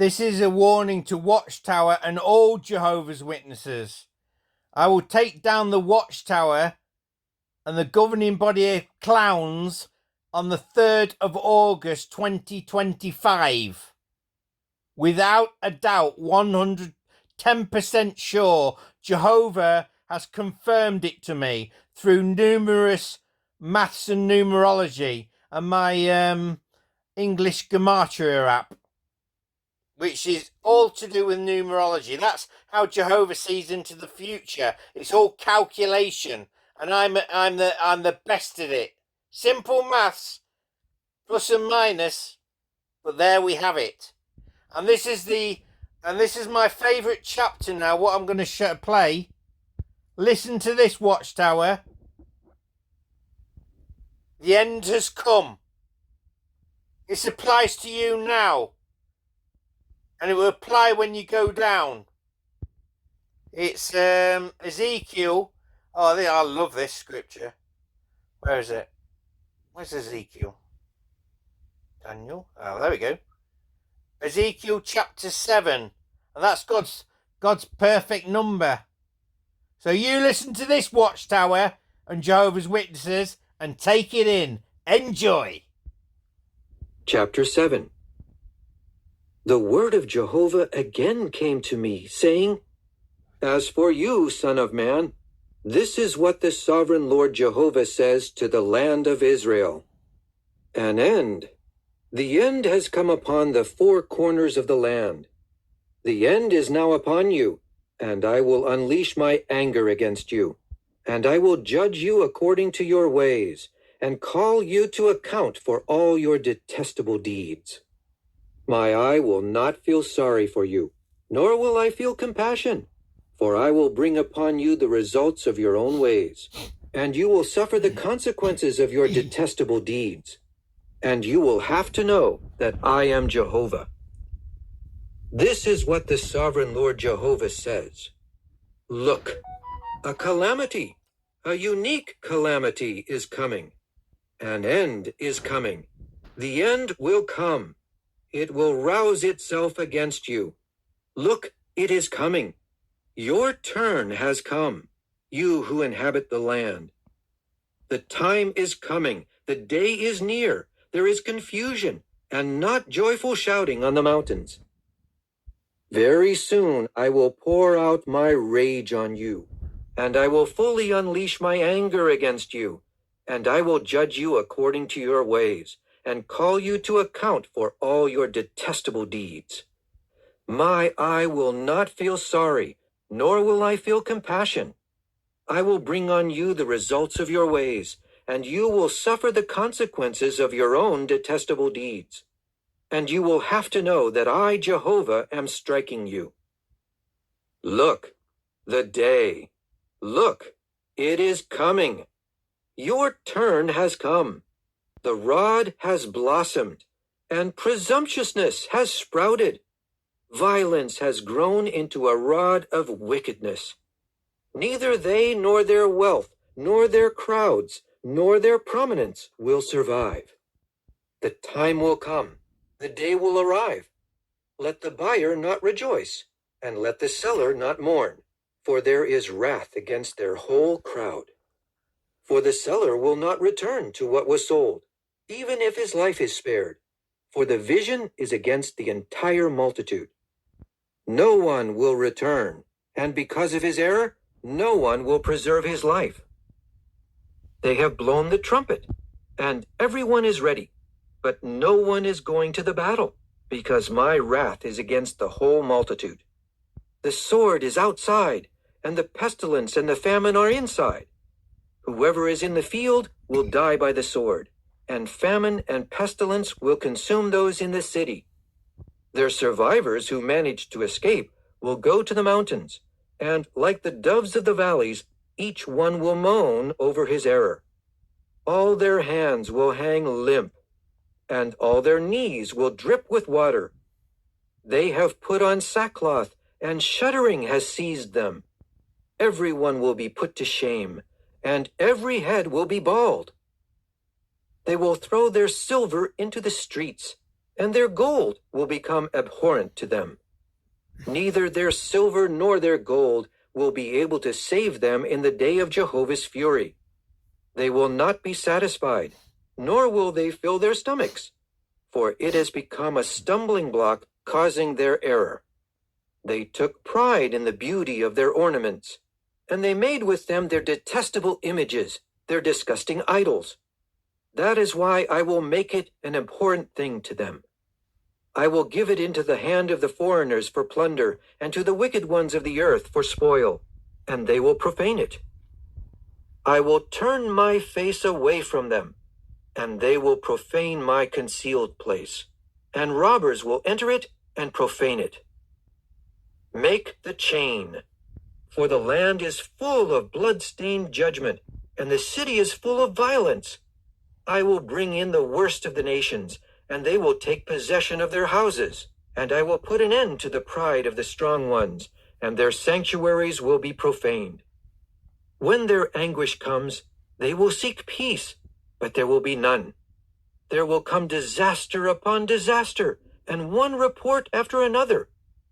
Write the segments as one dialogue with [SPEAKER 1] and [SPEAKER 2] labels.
[SPEAKER 1] This is a warning to Watchtower and all Jehovah's Witnesses. I will take down the Watchtower and the governing body of clowns on the 3rd of August 2025. Without a doubt, 110% sure, Jehovah has confirmed it to me through numerous maths and numerology and my English Gematria app, which is all to do with numerology. That's how Jehovah sees into the future. It's all calculation, and I'm the best at it. Simple maths, plus and minus, but there we have it. And this is my favourite chapter now. What I'm going to play. Listen to this, Watchtower. The end has come. This applies to you now. And it will apply when you go down. It's Ezekiel. Oh, I love this scripture. Where is it? Where's Ezekiel? Daniel? Oh, there we go. Ezekiel chapter 7. And that's God's perfect number. So you listen to this, Watchtower and Jehovah's Witnesses, and take it in. Enjoy.
[SPEAKER 2] Chapter 7. The word of Jehovah again came to me, saying, As for you, son of man, this is what the sovereign Lord Jehovah says to the land of Israel. An end. The end has come upon the four corners of the land. The end is now upon you, and I will unleash my anger against you, and I will judge you according to your ways, and call you to account for all your detestable deeds. My eye will not feel sorry for you, nor will I feel compassion, for I will bring upon you the results of your own ways, and you will suffer the consequences of your detestable deeds. And you will have to know that I am Jehovah. This is what the sovereign Lord Jehovah says. Look, a calamity, a unique calamity is coming. An end is coming. The end will come. It will rouse itself against you. Look, it is coming. Your turn has come, you who inhabit the land. The time is coming. The day is near. There is confusion and not joyful shouting on the mountains. Very soon I will pour out my rage on you, and I will fully unleash my anger against you, and I will judge you according to your ways, and call you to account for all your detestable deeds. My eye will not feel sorry, nor will I feel compassion. I will bring on you the results of your ways, and you will suffer the consequences of your own detestable deeds. And you will have to know that I, Jehovah, am striking you. Look, the day. Look, it is coming. Your turn has come. The rod has blossomed, and presumptuousness has sprouted. Violence has grown into a rod of wickedness. Neither they nor their wealth, nor their crowds, nor their prominence will survive. The time will come, the day will arrive. Let the buyer not rejoice, and let the seller not mourn, for there is wrath against their whole crowd. For the seller will not return to what was sold, even if his life is spared, for the vision is against the entire multitude. No one will return, and because of his error, no one will preserve his life. They have blown the trumpet, and everyone is ready, but no one is going to the battle, because my wrath is against the whole multitude. The sword is outside, and the pestilence and the famine are inside. Whoever is in the field will die by the sword, and famine and pestilence will consume those in the city. Their survivors who manage to escape will go to the mountains, and like the doves of the valleys, each one will moan over his error. All their hands will hang limp, and all their knees will drip with water. They have put on sackcloth, and shuddering has seized them. Everyone will be put to shame, and every head will be bald. They will throw their silver into the streets, and their gold will become abhorrent to them. Neither their silver nor their gold will be able to save them in the day of Jehovah's fury. They will not be satisfied, nor will they fill their stomachs, for it has become a stumbling block, causing their error. They took pride in the beauty of their ornaments, and they made with them their detestable images, their disgusting idols. That is why I will make it an abhorrent thing to them. I will give it into the hand of the foreigners for plunder, and to the wicked ones of the earth for spoil, and they will profane it. I will turn my face away from them, and they will profane my concealed place, and robbers will enter it and profane it. Make the chain, for the land is full of blood-stained judgment, and the city is full of violence. I will bring in the worst of the nations, and they will take possession of their houses, and I will put an end to the pride of the strong ones, and their sanctuaries will be profaned. When their anguish comes, they will seek peace, but there will be none. There will come disaster upon disaster, and one report after another,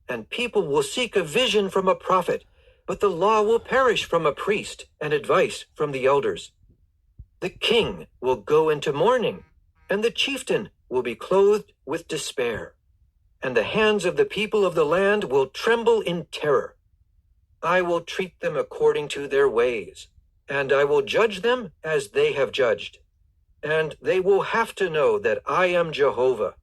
[SPEAKER 2] and people will seek a vision from a prophet, but the law will perish from a priest, and advice from the elders. The king will go into mourning, and the chieftain will be clothed with despair, and the hands of the people of the land will tremble in terror. I will treat them according to their ways, and I will judge them as they have judged. And they will have to know that I am Jehovah,